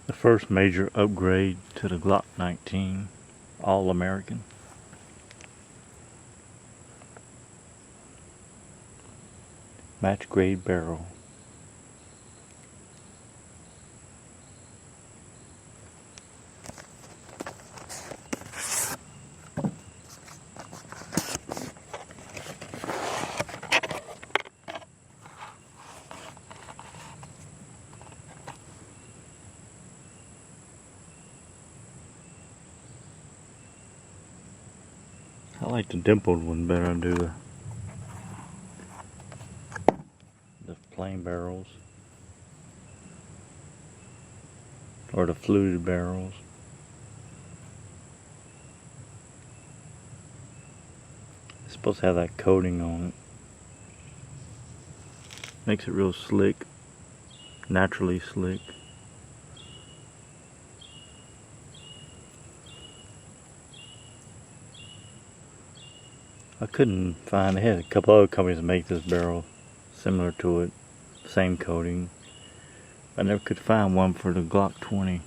The first major upgrade to the Glock 19 All-American. Match grade barrel. I like the dimpled one better than do the plain barrels or the fluted barrels. It's supposed to have that coating on it. Makes it real slick, naturally slick. I couldn't find, they had a couple other companies that make this barrel similar to it, same coating. I never could find one for the Glock 20.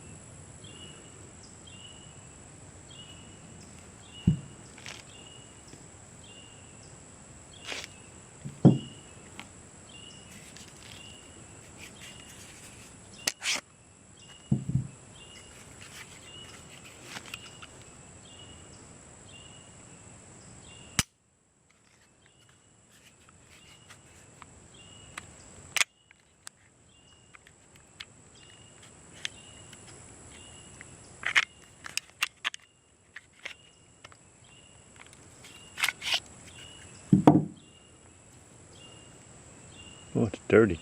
Oh, it's dirty.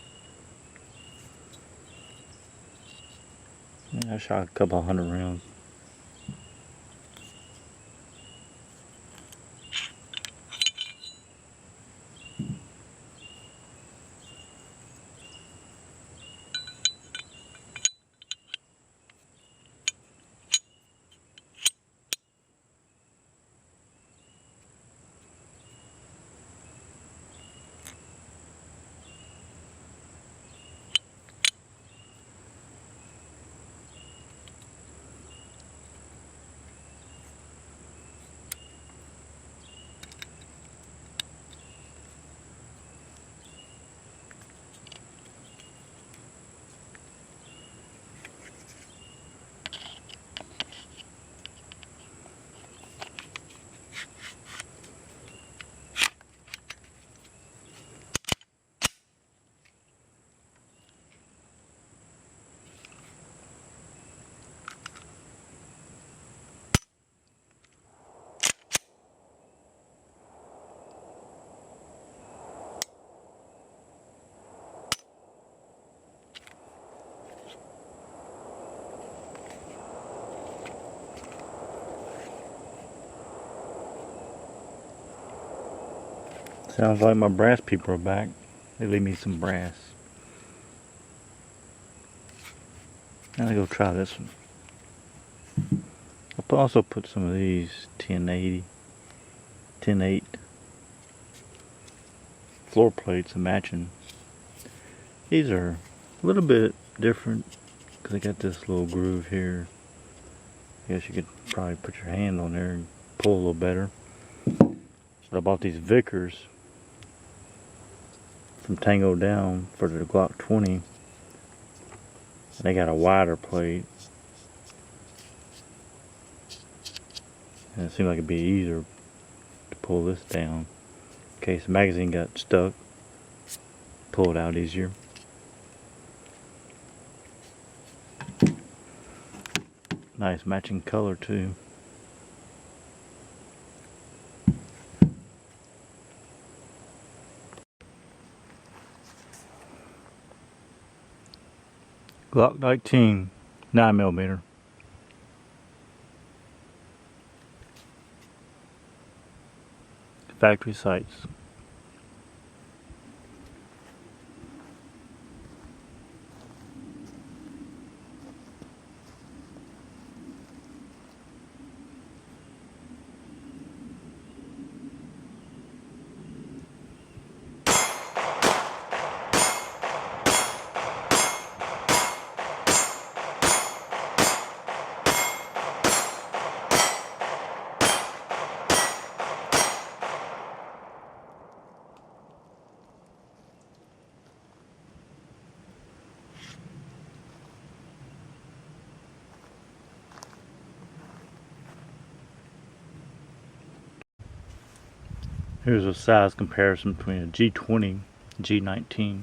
Yeah, I shot a couple hundred rounds. Sounds like my brass people are back. They leave me some brass. I'm gonna go try this one. I'll also put some of these 1080, 10.8 floor plates matching. These are a little bit different because they got this little groove here. I guess you could probably put your hand on there and pull a little better. But I bought these Vickers from Tango Down for the Glock 20. And they got a wider plate. And it seemed like it'd be easier to pull this down. In case the magazine got stuck, pull it out easier. Nice matching color too. Glock 19, 9mm. Factory sights. Here's a size comparison between a G20 and G19.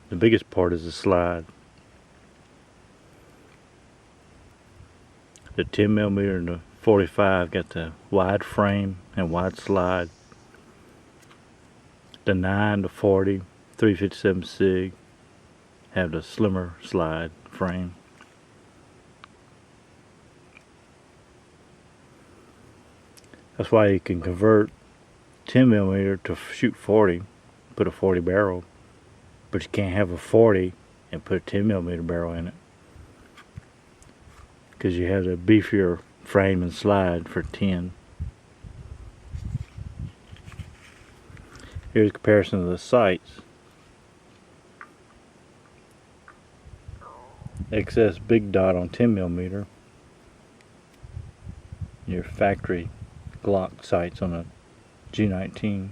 The biggest part is the slide. The 10mm and the 45 got the wide frame and wide slide. The 9, the 40, 357 SIG have the slimmer slide frame. That's why you can convert 10mm to shoot 40, put a 40 barrel, but you can't have a 40 and put a 10mm barrel in it, because you have the beefier frame and slide for 10. Here's a comparison of the sights. XS big dot on 10mm. Your factory Glock sights on a G19.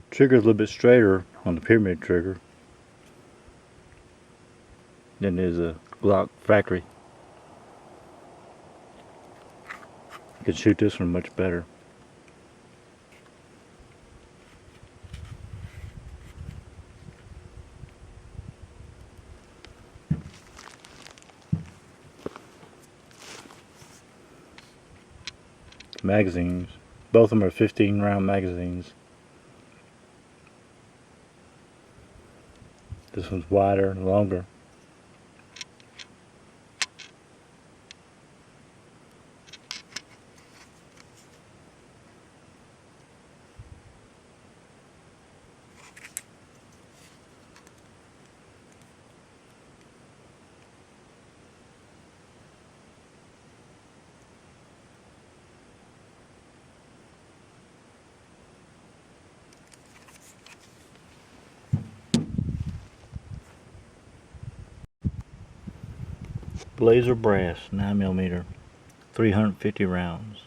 Trigger's a little bit straighter on the pyramid trigger than is a Glock factory. You can shoot this one much better. Magazines. Both of them are 15 round magazines. This one's wider and longer. Blazer brass 9mm, 350 rounds.